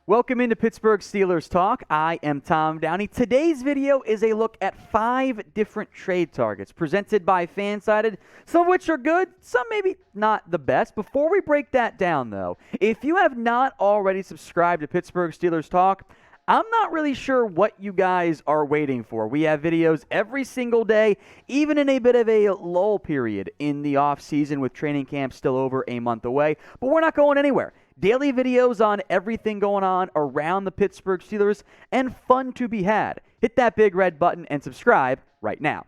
Welcome into Pittsburgh Steelers Talk. I am Tom Downey. Today's video is a look at 5 different trade targets presented by Fansided, some of which are good, some maybe not the best. Before we break that down, though, if you have not already subscribed to Pittsburgh Steelers Talk, I'm not really sure what you guys are waiting for. We have videos every single day, even in a bit of a lull period in the offseason with training camp still over a month away, but we're not going anywhere. Daily videos on everything going on around the Pittsburgh Steelers and fun to be had. Hit that big red button and subscribe right now.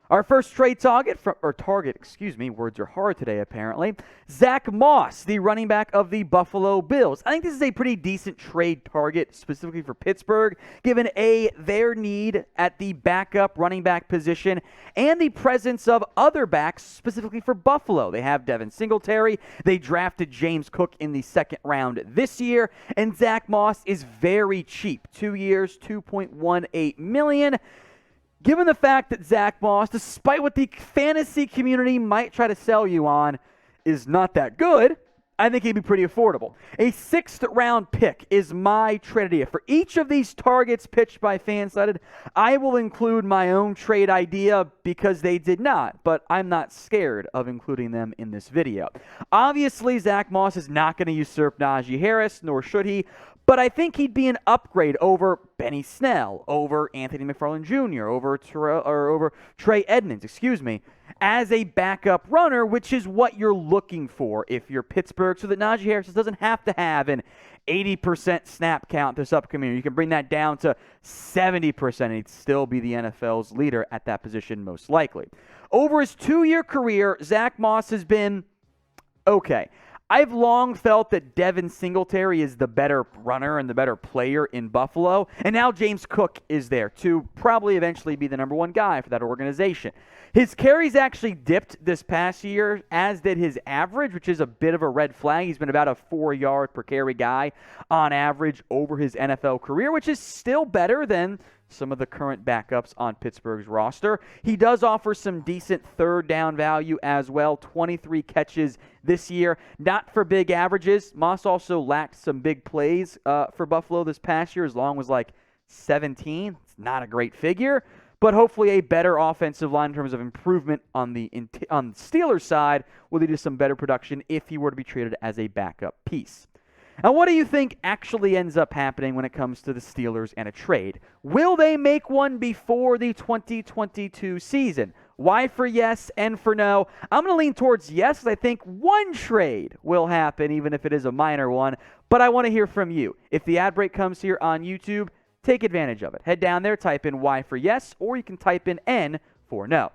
Our first trade target, words are hard today apparently. Zack Moss, the running back of the Buffalo Bills. I think this is a pretty decent trade target specifically for Pittsburgh, given their need at the backup running back position and the presence of other backs specifically for Buffalo. They have Devin Singletary. They drafted James Cook in the second round this year, and Zack Moss is very cheap. 2 years, $2.18 million. Given the fact that Zack Moss, despite what the fantasy community might try to sell you on, is not that good, I think he'd be pretty affordable. A 6th-round pick is my trade idea. For each of these targets pitched by Fansided, I will include my own trade idea because they did not, but I'm not scared of including them in this video. Obviously, Zack Moss is not going to usurp Najee Harris, nor should he, but I think he'd be an upgrade over Benny Snell, over Anthony McFarland Jr., over Trey Edmonds, as a backup runner, which is what you're looking for if you're Pittsburgh, so that Najee Harris doesn't have to have an 80% snap count this upcoming year. You can bring that down to 70%, and he'd still be the NFL's leader at that position most likely. Over his 2-year career, Zack Moss has been okay. I've long felt that Devin Singletary is the better runner and the better player in Buffalo, and now James Cook is there to probably eventually be the number 1 guy for that organization. His carries actually dipped this past year, as did his average, which is a bit of a red flag. He's been about a 4-yard per carry guy on average over his NFL career, which is still better than some of the current backups on Pittsburgh's roster. He does offer some decent third down value as well. 23 catches this year, not for big averages. Moss also lacked some big plays for Buffalo this past year, as long as like 17. It's not a great figure, but hopefully a better offensive line in terms of improvement on the Steelers side will lead to some better production if he were to be treated as a backup piece. Now, what do you think actually ends up happening when it comes to the Steelers and a trade? Will they make one before the 2022 season? Why for yes and for no? I'm going to lean towards yes, because I think one trade will happen, even if it is a minor one. But I want to hear from you. If the ad break comes here on YouTube, take advantage of it. Head down there, type in Y for yes, or you can type in N for no.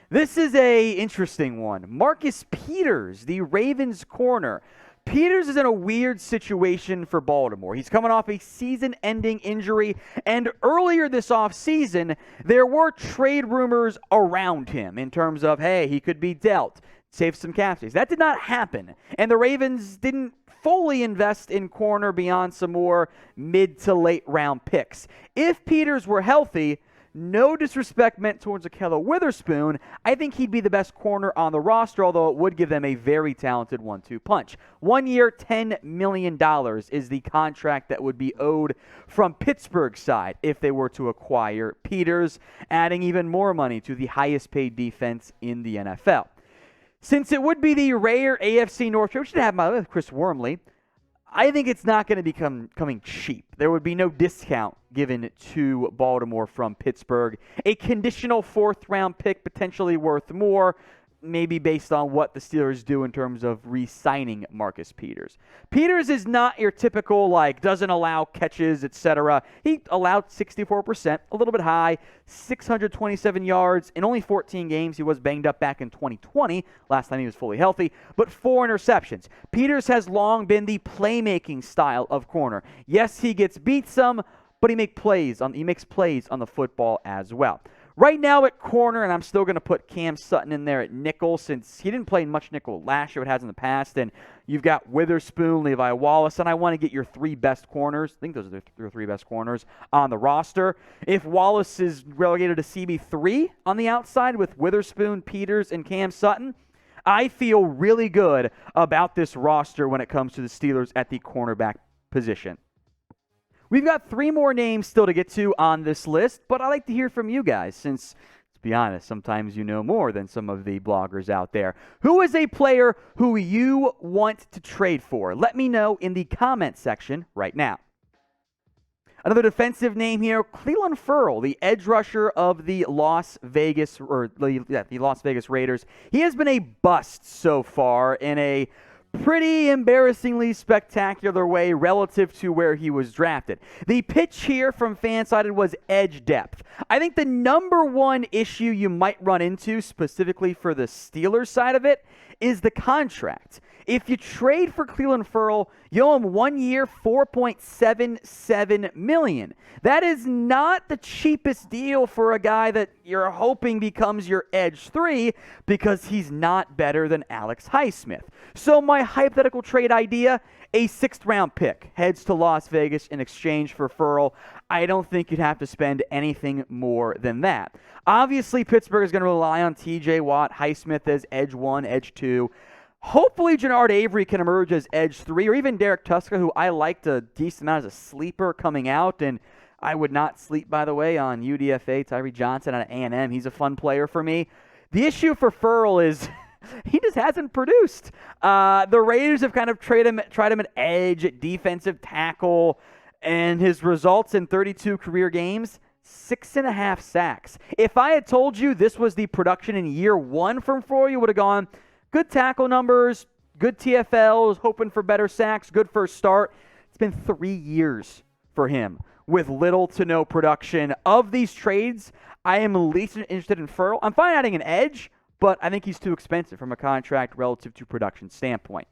This is an interesting one. Marcus Peters, the Ravens corner. Peters is in a weird situation for Baltimore. He's coming off a season-ending injury, and earlier this offseason, there were trade rumors around him in terms of, hey, he could be dealt, save some cap space. That did not happen, and the Ravens didn't fully invest in corner beyond some more mid to late round picks. If Peters were healthy, no disrespect meant towards Ahkello Witherspoon, I think he'd be the best corner on the roster, although it would give them a very talented 1-2 punch. 1 year, $10 million is the contract that would be owed from Pittsburgh's side if they were to acquire Peters, adding even more money to the highest paid defense in the NFL. Since it would be the rare AFC North trade, we should have my Chris Wormley, I think it's not going to be coming cheap. There would be no discount given to Baltimore from Pittsburgh. A conditional 4th-round pick potentially worth more, maybe based on what the Steelers do in terms of re-signing Marcus Peters. Peters is not your typical, doesn't allow catches, etc. He allowed 64%, a little bit high, 627 yards in only 14 games. He was banged up back in 2020, last time he was fully healthy, but 4 interceptions. Peters has long been the playmaking style of corner. Yes, he gets beat some, but he makes plays on the football as well. Right now at corner, and I'm still going to put Cam Sutton in there at nickel since he didn't play much nickel last year, it has in the past, and you've got Witherspoon, Levi Wallace, and I want to get your 3 best corners. I think those are your 3 best corners on the roster. If Wallace is relegated to CB3 on the outside with Witherspoon, Peters, and Cam Sutton, I feel really good about this roster when it comes to the Steelers at the cornerback position. We've got 3 more names still to get to on this list, but I'd like to hear from you guys since, let's be honest, sometimes you know more than some of the bloggers out there. Who is a player who you want to trade for? Let me know in the comment section right now. Another defensive name here, Clelin Ferrell, the edge rusher of the Las Vegas Raiders. He has been a bust so far in a pretty embarrassingly spectacular way relative to where he was drafted. The pitch here from Fansided was edge depth. I think the number one issue you might run into, specifically for the Steelers side of it, is the contract. If you trade for Clelin Ferrell, you owe him 1 year, $4.77 million. That is not the cheapest deal for a guy that you're hoping becomes your edge 3 because he's not better than Alex Highsmith. So my hypothetical trade idea, a 6th round pick heads to Las Vegas in exchange for Ferrell. I don't think you'd have to spend anything more than that. Obviously, Pittsburgh is going to rely on TJ Watt, Highsmith as edge 1, edge 2. Hopefully, Jannard Avery can emerge as edge 3, or even Derek Tuska, who I liked a decent amount as a sleeper coming out. And I would not sleep, by the way, on UDFA, Tyree Johnson out of A&M. He's a fun player for me. The issue for Ferrell is he just hasn't produced. The Raiders have kind of tried him at edge, at defensive tackle, and his results in 32 career games, 6.5 sacks. If I had told you this was the production in year 1 from Ferrell, you would have gone, good tackle numbers, good TFLs, hoping for better sacks, good first start. It's been 3 years for him with little to no production. Of these trades, I am least interested in Ferrell. I'm fine adding an edge, but I think he's too expensive from a contract relative to production standpoint.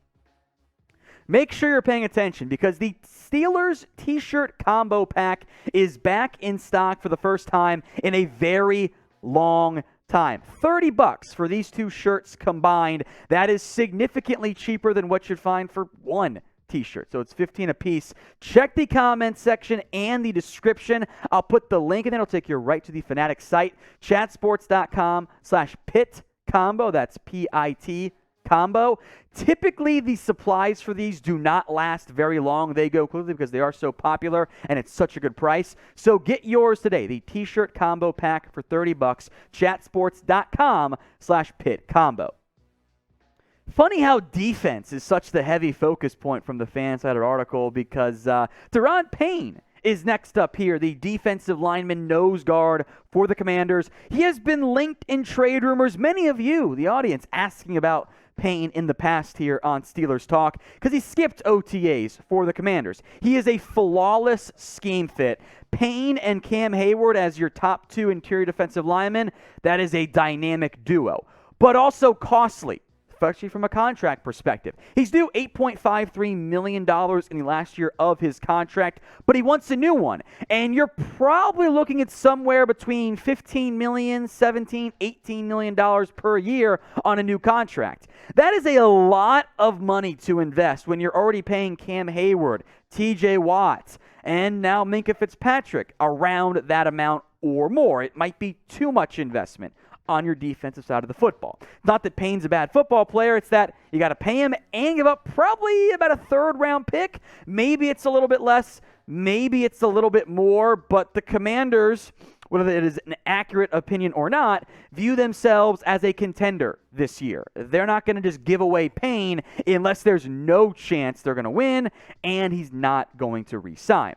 Make sure you're paying attention because the Steelers t-shirt combo pack is back in stock for the first time in a very long time. $30 for these 2 shirts combined. That is significantly cheaper than what you'd find for 1 t-shirt. So it's $15 a piece. Check the comment section and the description. I'll put the link and it'll take you right to the Fanatic site. Chatsports.com/Pit Combo. That's PIT Combo. Typically, the supplies for these do not last very long. They go quickly because they are so popular and it's such a good price. So get yours today. The t-shirt combo pack for $30. Chatsports.com/Pit Combo. Funny how defense is such the heavy focus point from the Fansided article because Daron Payne is next up here, the defensive lineman nose guard for the Commanders. He has been linked in trade rumors. Many of you, the audience, asking about Payne in the past here on Steelers Talk because he skipped OTAs for the Commanders. He is a flawless scheme fit. Payne and Cam Hayward as your top 2 interior defensive linemen, that is a dynamic duo, but also costly, especially from a contract perspective. He's due $8.53 million in the last year of his contract, but he wants a new one. And you're probably looking at somewhere between $15 million, $17, $18 million per year on a new contract. That is a lot of money to invest when you're already paying Cam Hayward, TJ Watt, and now Minkah Fitzpatrick around that amount or more. It might be too much investment on your defensive side of the football. Not that Payne's a bad football player, it's that you got to pay him and give up probably about a 3rd round pick. Maybe it's a little bit less, maybe it's a little bit more, but the Commanders, whether it is an accurate opinion or not, view themselves as a contender this year. They're not going to just give away Payne unless there's no chance they're going to win and he's not going to re-sign.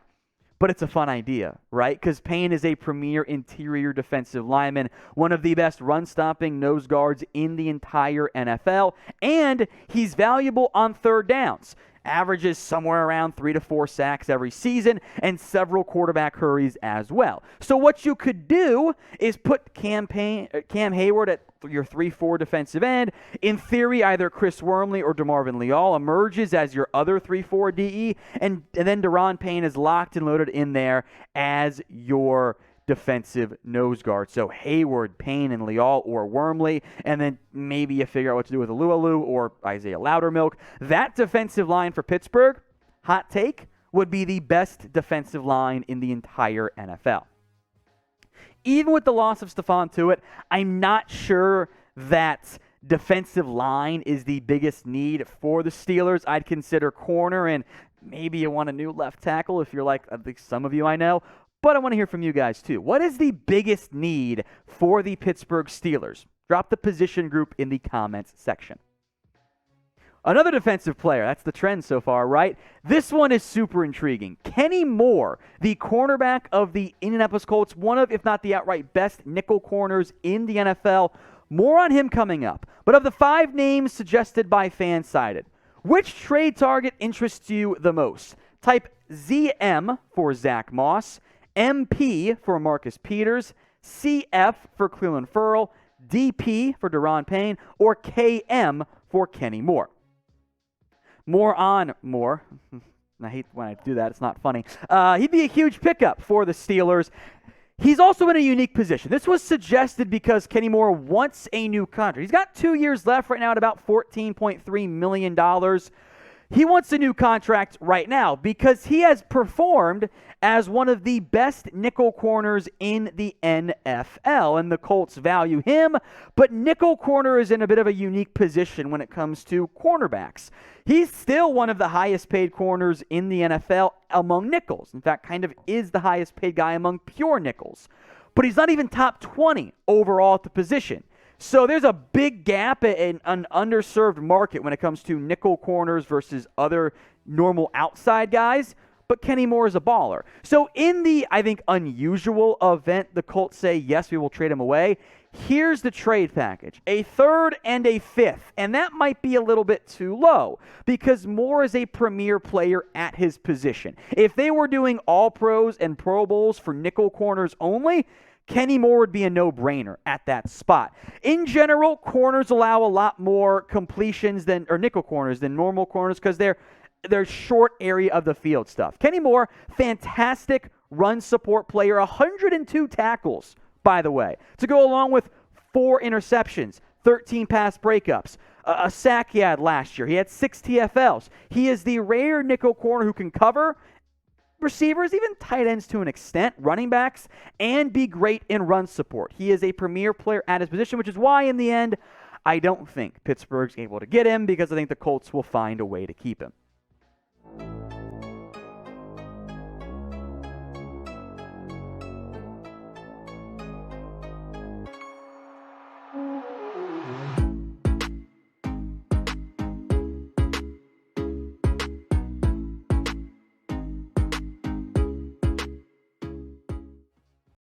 But it's a fun idea, right? Because Payne is a premier interior defensive lineman, one of the best run-stopping nose guards in the entire NFL, and he's valuable on 3rd downs. Averages somewhere around 3 to 4 sacks every season and several quarterback hurries as well. So what you could do is put Cam Hayward at your 3-4 defensive end. In theory, either Chris Wormley or DeMarvin Leal emerges as your other 3-4 DE, and then Daron Payne is locked and loaded in there as your defensive nose guard. So Hayward, Payne, and Leal or Wormley, and then maybe you figure out what to do with Alualu or Isaiah Loudermilk. That defensive line for Pittsburgh, hot take, would be the best defensive line in the entire NFL. Even with the loss of Stephon Tuitt, I'm not sure that defensive line is the biggest need for the Steelers. I'd consider corner, and maybe you want a new left tackle if you're like at least some of you I know. But I want to hear from you guys too. What is the biggest need for the Pittsburgh Steelers? Drop the position group in the comments section. Another defensive player, that's the trend so far, right? This one is super intriguing. Kenny Moore, the cornerback of the Indianapolis Colts, one of, if not the outright best nickel corners in the NFL. More on him coming up. But of the 5 names suggested by Fansided, which trade target interests you the most? Type ZM for Zack Moss, MP for Marcus Peters, CF for Clelin Ferrell, DP for Daron Payne, or KM for Kenny Moore. More on Moore. I hate when I do that. It's not funny. He'd be a huge pickup for the Steelers. He's also in a unique position. This was suggested because Kenny Moore wants a new contract. He's got 2 years left right now at about $14.3 million. He wants a new contract right now because he has performed as one of the best nickel corners in the NFL, and the Colts value him, but nickel corner is in a bit of a unique position when it comes to cornerbacks. He's still one of the highest paid corners in the NFL among nickels. In fact, kind of is the highest paid guy among pure nickels. But he's not even top 20 overall at the position. So there's a big gap in an underserved market when it comes to nickel corners versus other normal outside guys. But Kenny Moore is a baller. So in the, I think, unusual event the Colts say, yes, we will trade him away, here's the trade package. A 3rd and a 5th. And that might be a little bit too low because Moore is a premier player at his position. If they were doing all pros and Pro Bowls for nickel corners only, Kenny Moore would be a no-brainer at that spot. In general, corners allow a lot more completions than, or nickel corners than normal corners because they're short area of the field stuff. Kenny Moore, fantastic run support player, 102 tackles, by the way, to go along with 4 interceptions, 13 pass breakups, a sack he had last year. He had 6 TFLs. He is the rare nickel corner who can cover receivers, even tight ends to an extent, running backs, and be great in run support. He is a premier player at his position, which is why, in the end, I don't think Pittsburgh's able to get him because I think the Colts will find a way to keep him.